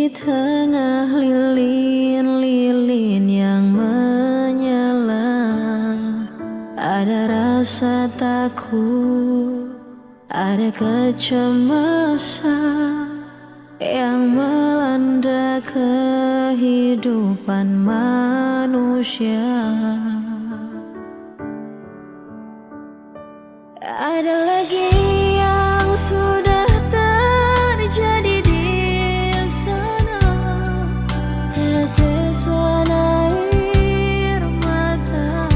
tengah lilin-lilin yang menyala, ada rasa takut, ada kecemasan yang melanda kehidupan manusia. Ada lagi yang sudah terjadi di sana, tetesan air mata.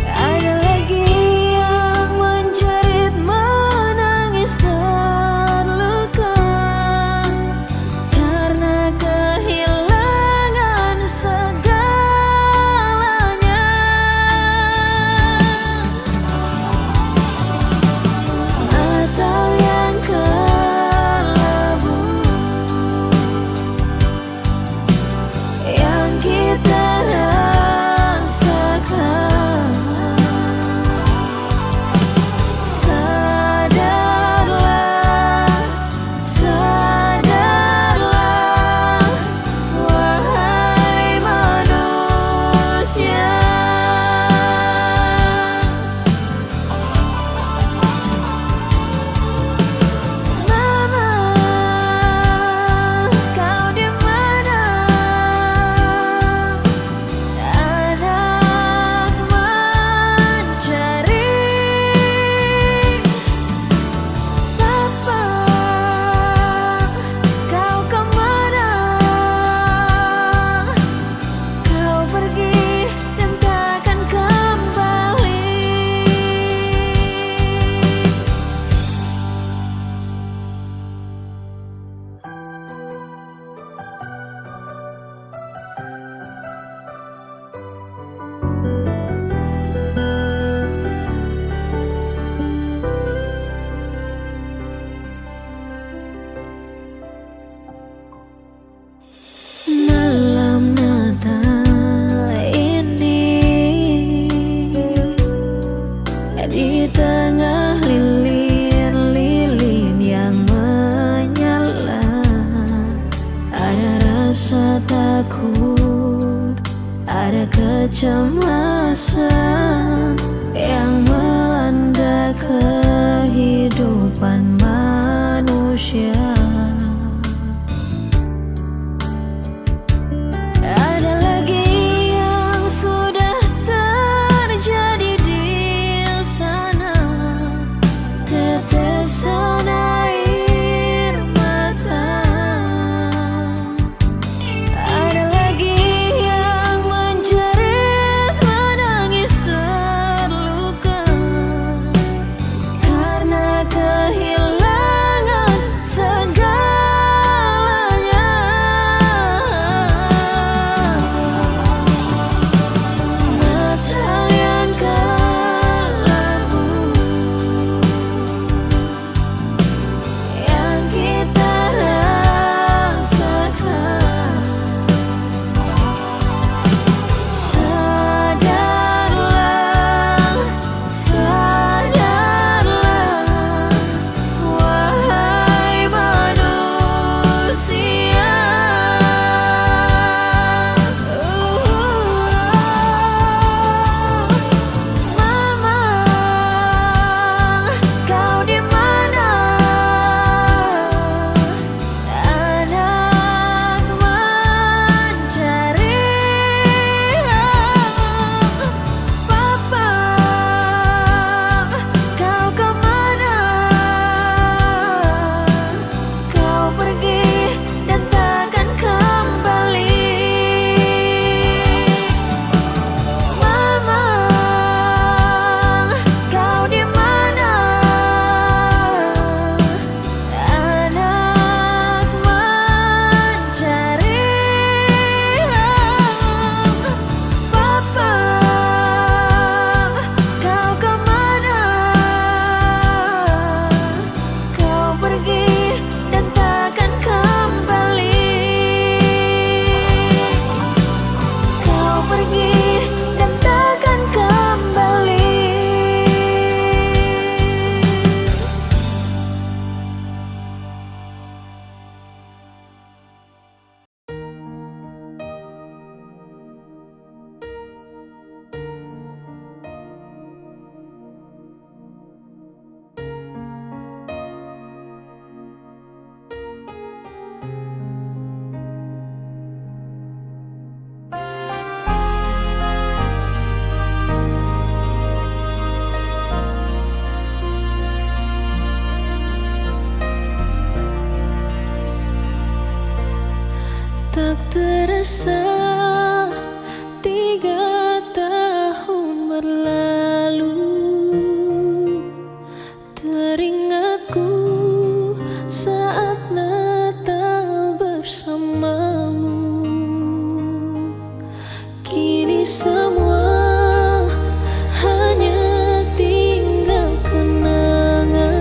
Ada lagi yang menjerit, menangis terluka karena kehilangan segalanya. Atau yang kelabu yang kita rasakan. Sadarlah, sadarlah, wahai manusia. Mama, kau di mana? Anak mencari. Papa, kau kemana? Kau pergi dan takkan kembali. Malam Natal ini, di tengah lilin-lilin yang menyala, ada rasa takut, ada kecemasan yang melanda kehidupan manusia. Ada lagi yang sudah terjadi di sana, tetesan air mata. Ada lagi yang menjerit, menangis terluka Tak terasa 3 tahun berlalu. Teringatku saat Natal bersamamu. Kini semua hanya tinggal kenangan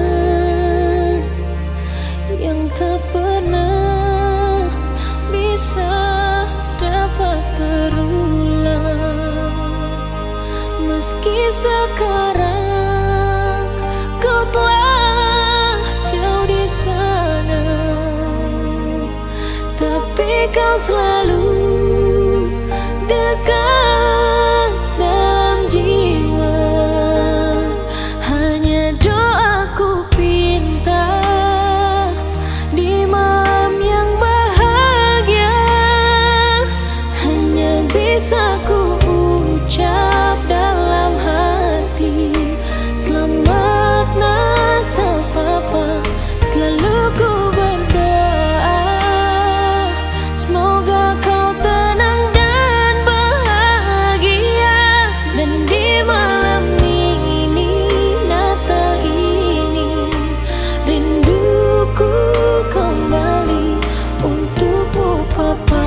yang tak pernah bisa dapat terulang. Meski sekarang kau telah jauh di sana, tapi kau selalu dekat dalam jiwa. Hanya doaku pinta di malam yang bahagia, hanya bisa ku ucap dalam hati, selamat Natal Papa. Selalu ku berdoa, semoga kau tenang dan bahagia. Dan di malam ini, Natal ini, rinduku kembali untukmu Papa.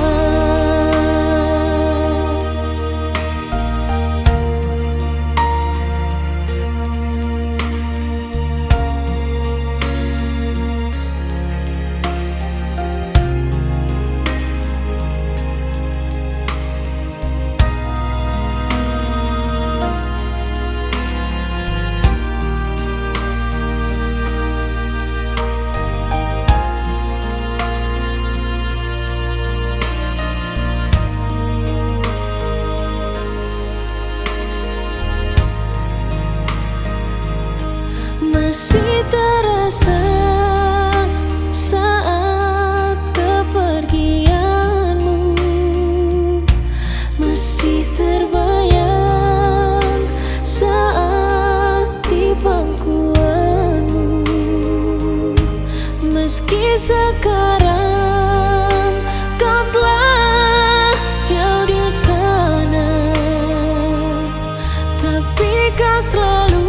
Masih terasa saat kepergianmu, masih terbayang saat di pangkuanmu. Meski sekarang kau telah jauh di sana, tapi kau selalu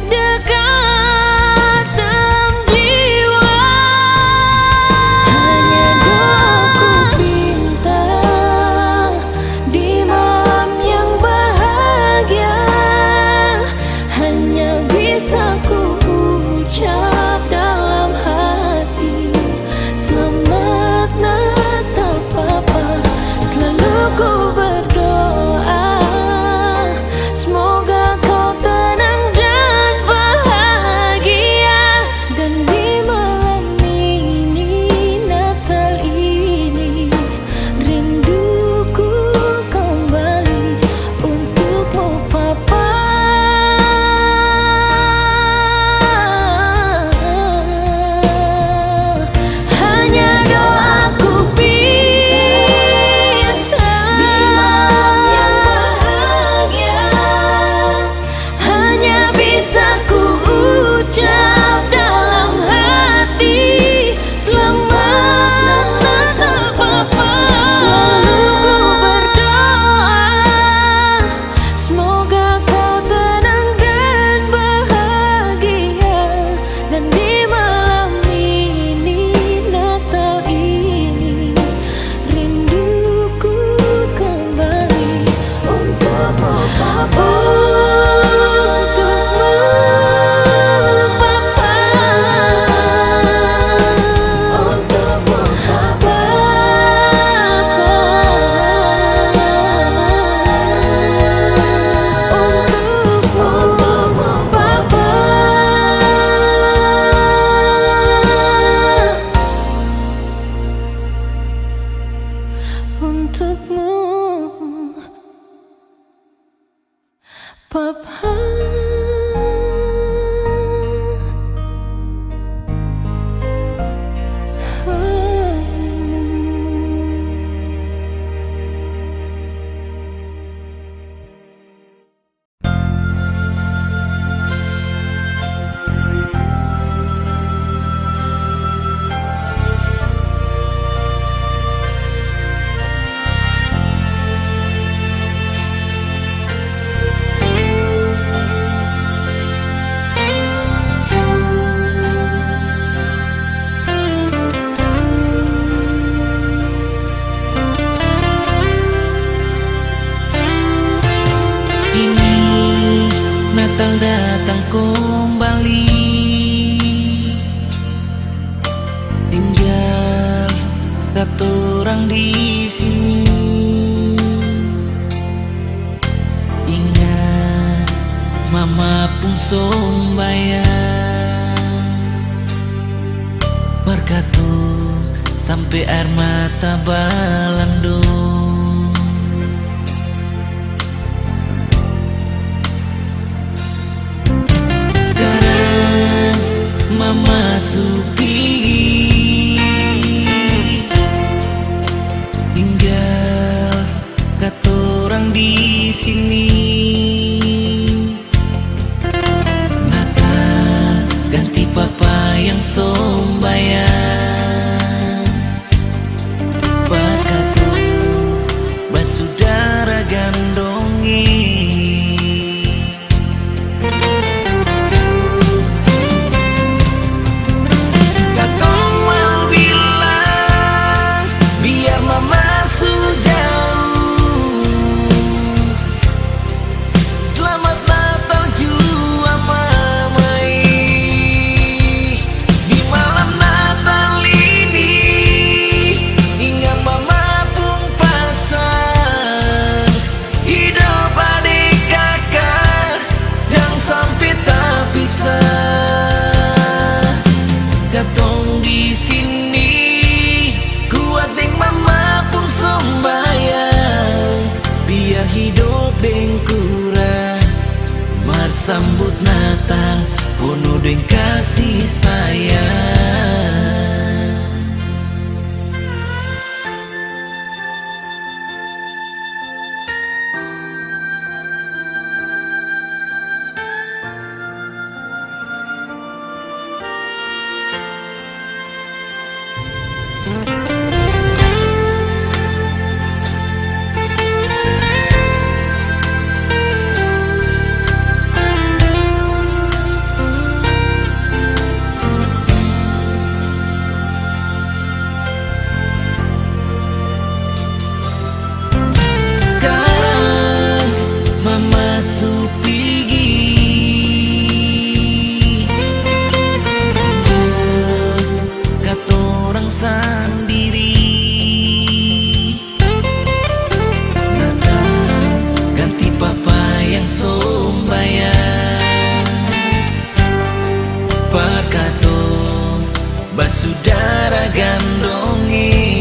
dekat dalam jiwa. Hanya doaku pinta di malam yang bahagia, hanya bisa ku ucap dalam hati, mama pun sombayang berkatu sampai air mata balandung. Sekarang mama supi tinggal katorang di sini. Natal ganti papa yang sombayang berkatu basudara gandongi. Katong mau bilang biar mama sejauh. Selamat Natal jua mamai. Di malam Natal ini ingat mama pun pasang hidup adik kakak jangan sampai tak bisa. Katong di sini kuat deng mama pun sombayang biar hidup deng kurang marsambut Natal penuh deng kasih sayang. Sekarang mama su pigi katorang sendiri. Natal ganti papa yang sombayang berkatu basudara gandongi.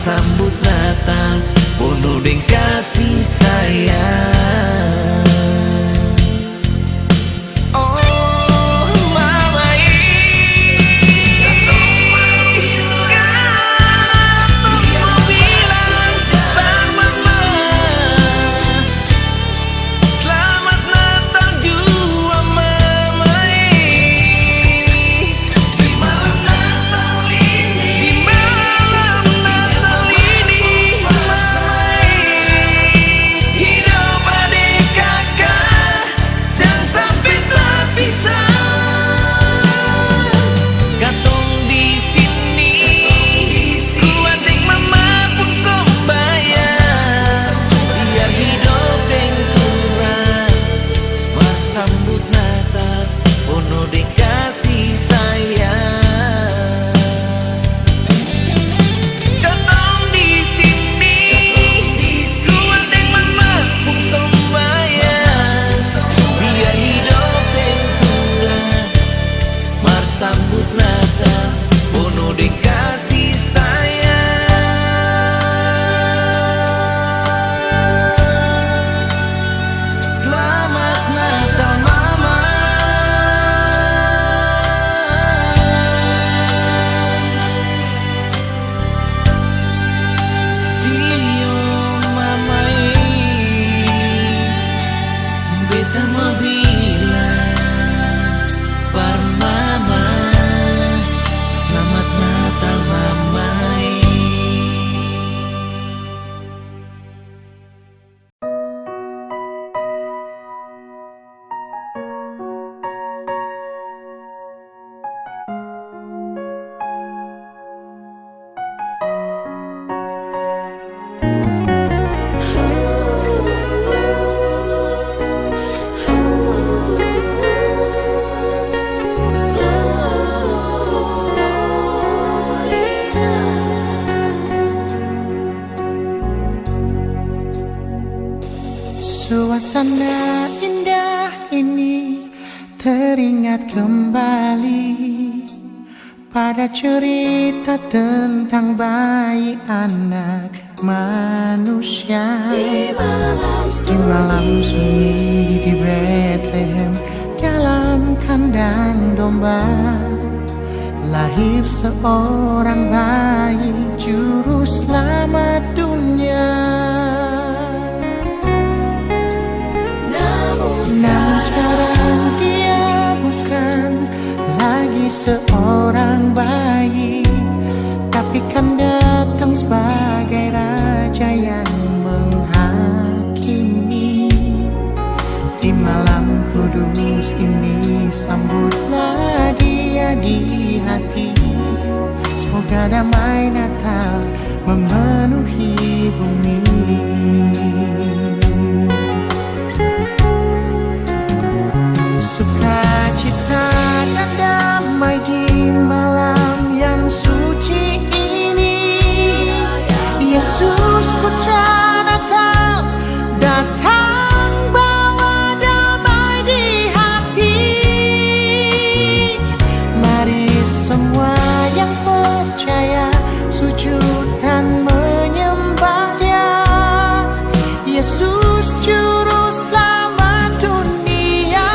Sambut Natal penuh dengan kasih sayang. Oh mama bilang bang mama selamat Natal jua mama. Di malam Natal ini, di malam Natal ini mama kembali pada cerita tentang bayi anak manusia. Di malam Di malam sunyi di Bethlehem, dalam kandang domba, lahir seorang bayi, juru selamat dunia. Namun sekarang dia bukan lagi seorang bayi, tapi kan datang sebagai raja yang menghakimi. Di malam kudus ini sambutlah dia di hati. Semoga damai Natal memenuhi bumi. Sukacita dan damai di malam yang suci ini. Yesus Putra Natal datang bawa damai di hati. Mari semua yang percaya sujud dan menyembah Dia. Yesus Juru Selamat dunia.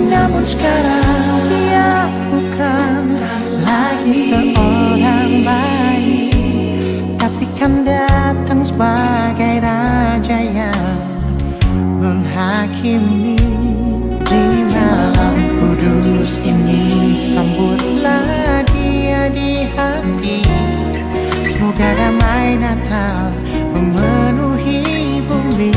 Namun sekarang dia bukan lagi seorang bayi, tapi kan datang sebagai raja yang menghakimi. Di malam kudus ini sambutlah dia di hati. Semoga damai Natal memenuhi bumi.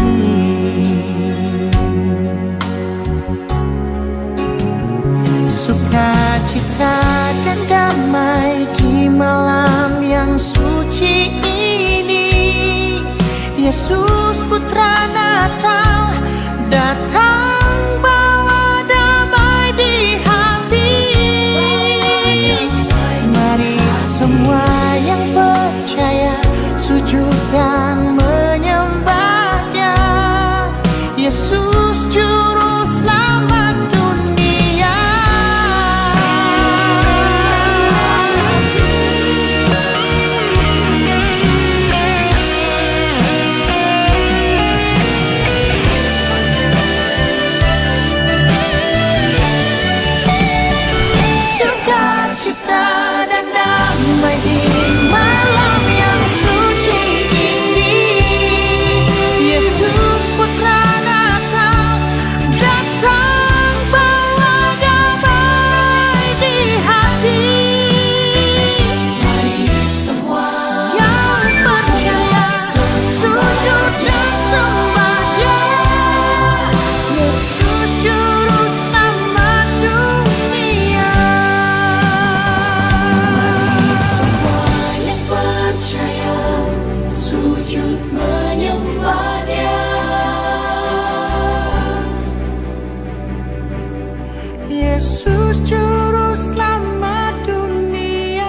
Sukacita dan damai di malam yang suci ini. Yesus Putra Natal datang bawa damai di hati. Mari semua yang percaya sujud dan menyembah Dia. Yesus Juru Selamat dunia. Sukacita dan damai di malam yang suci ini. Yesus Putra Natal datang bawa damai di hati. Mari semua yang percaya sujud dan sembah Dia. Yesus Juru Selamat dunia. Semua yang percaya sujud menyembah Dia. Yesus Juru Selamat dunia.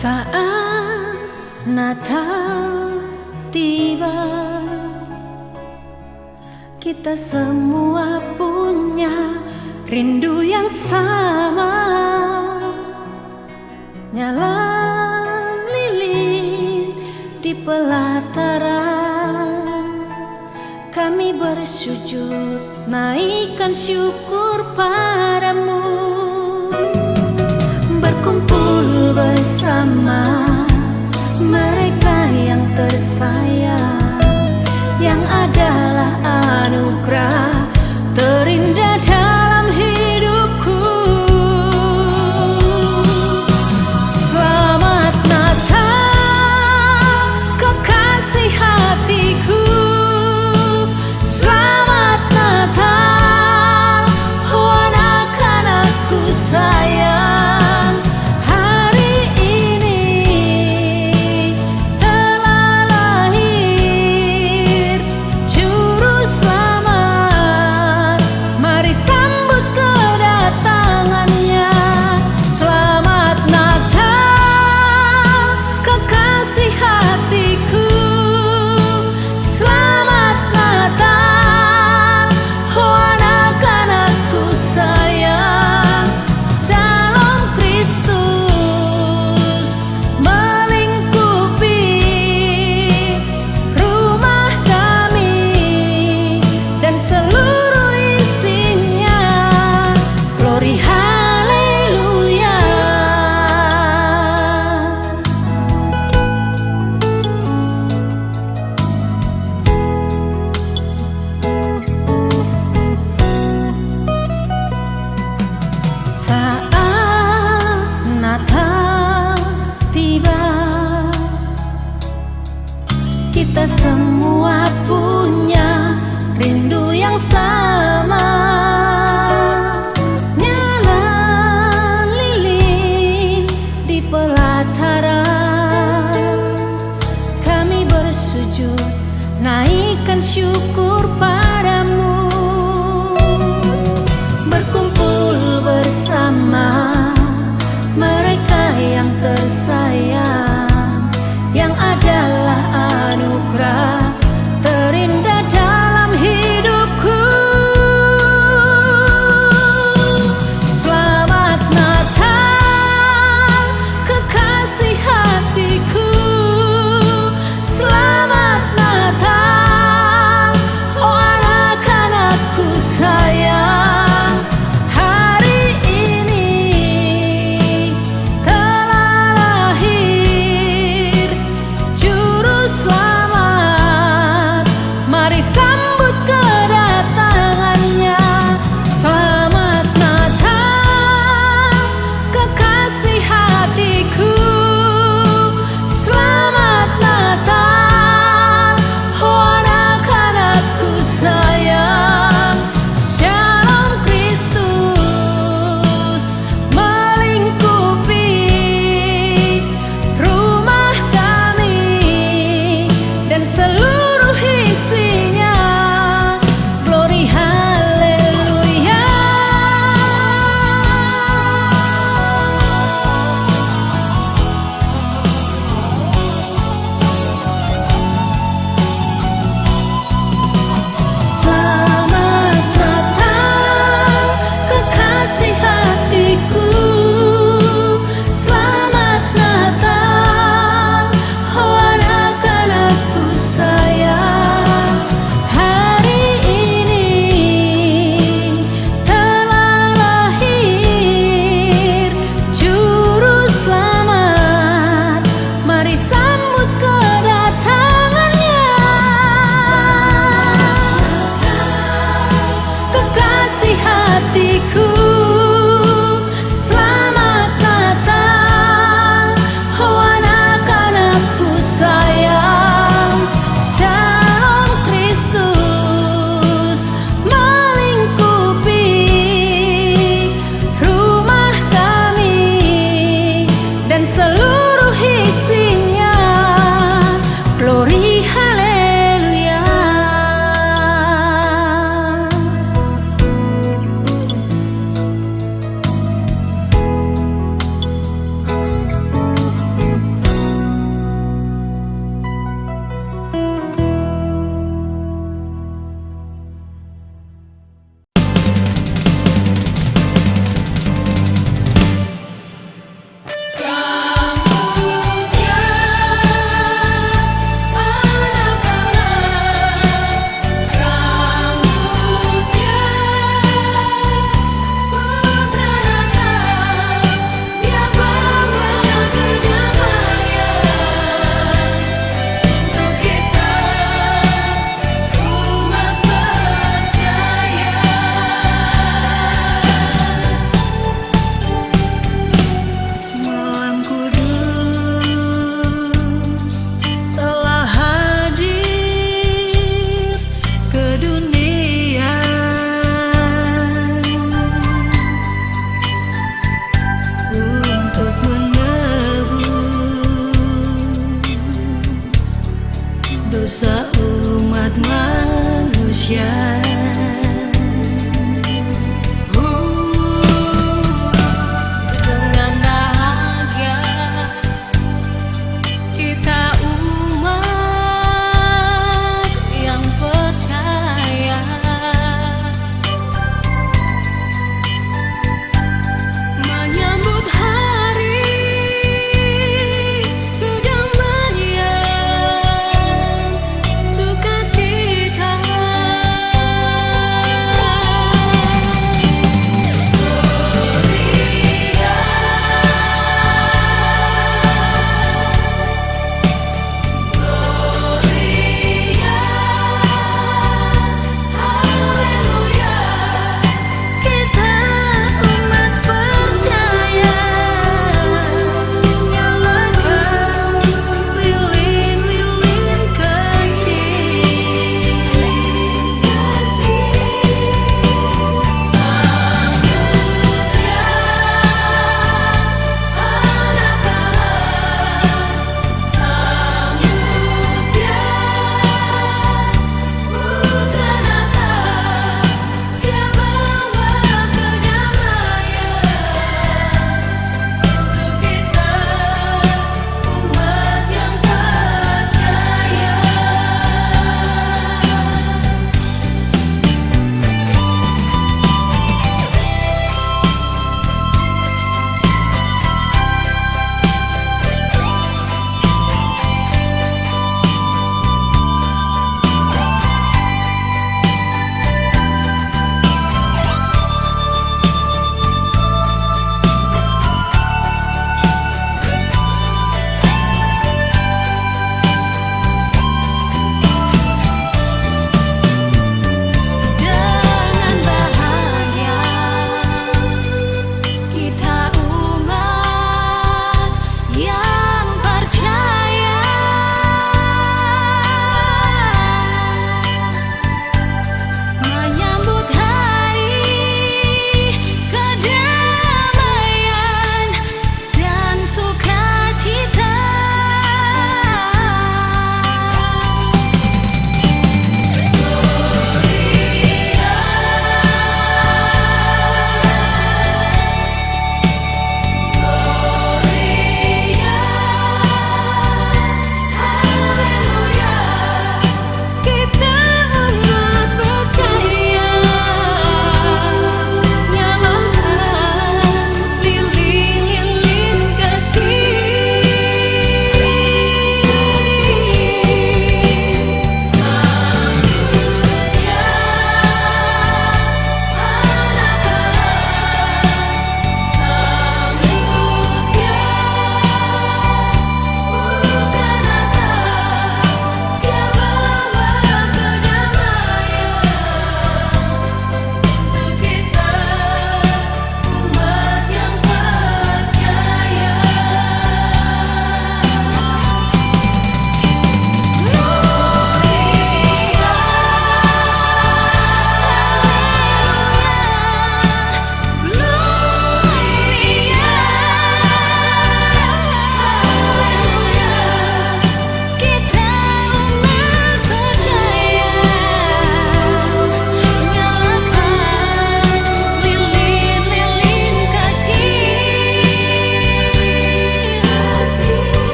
saat Natal tiba, kita semua punya rindu yang sama. Nyala lilin di pelataran, kami bersujud naikkan syukur padamu, berkumpul bersama mereka yang tersayang, yang adalah anugerah terindah dalam hidupku. Selamat Natal, kekasih hatiku. Selamat Natal, oh anak-anakku sayang.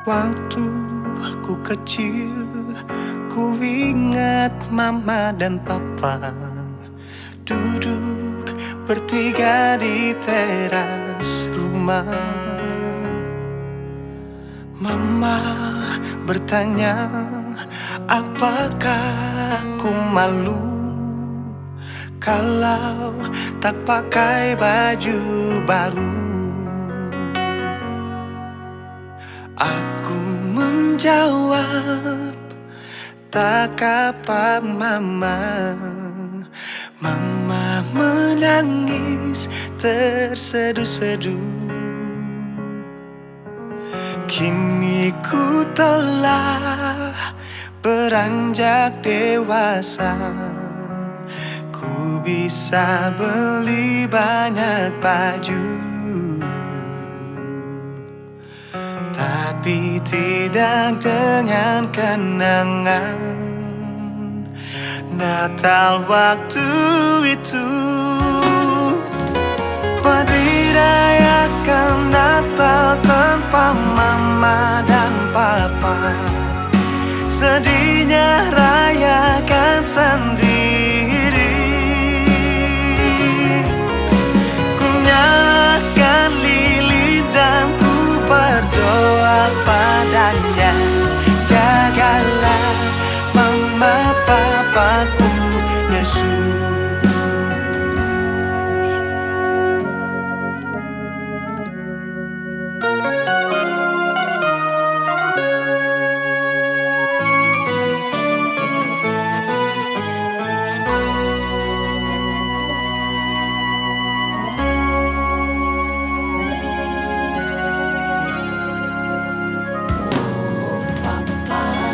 Waktu aku kecil, ku ingat mama dan papa duduk bertiga di teras rumah. Mama bertanya, apakah aku malu kalau tak pakai baju baru? Aku menjawab, tak apa mama. Mama menangis terseduh-seduh. Kini ku telah beranjak dewasa, ku bisa beli banyak baju, tapi tidak dengan kenangan Natal waktu itu. Dirayakan Natal tanpa mama dan papa, sedihnya rayakan sendiri. Ku nyalakan lilin dan ku berdoa padanya, jagalah mama papaku Yesus.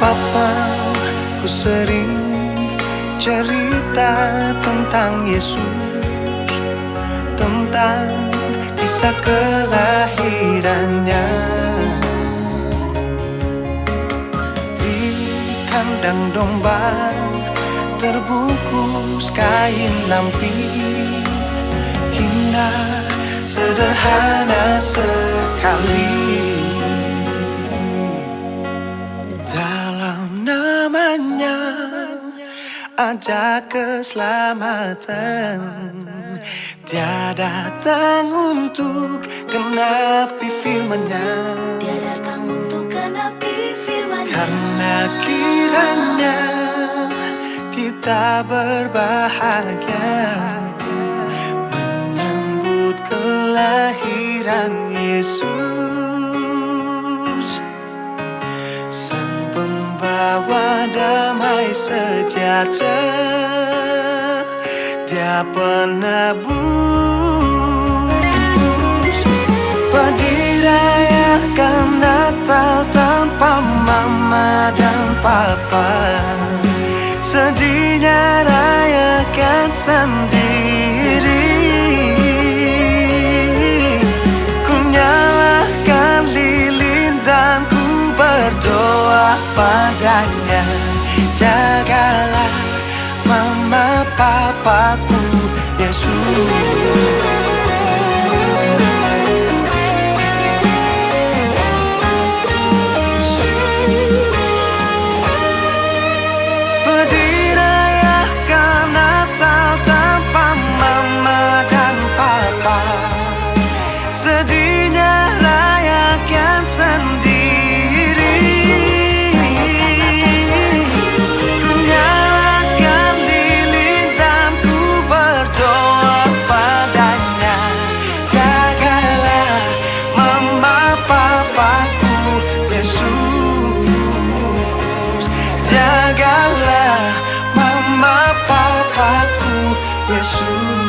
Papa, ku sering cerita tentang Yesus, tentang kisah kelahirannya. Di kandang domba terbungkus kain lampion, indah sederhana sekali. Dalam namanya ada keselamatan. Dia datang untuk genapi firman-Nya. Dia datang untuk genapi firman-Nya. Karena kiranya kita berbahagia menyambut kelahiran Yesus, Sang Pembawa damai sejahtera. Dia penebus. Dirayakan Natal tanpa mama dan papa, sedihnya rayakan sendiri. Ku nyalakan lilin dan ku berdoa padanya, jagalah mama papaku Yesus. Sedihnya rayakan sendiri. Ku nyalakan lilin dan ku berdoa padanya, jagalah mama papaku Yesus. Jagalah mama papaku Yesus.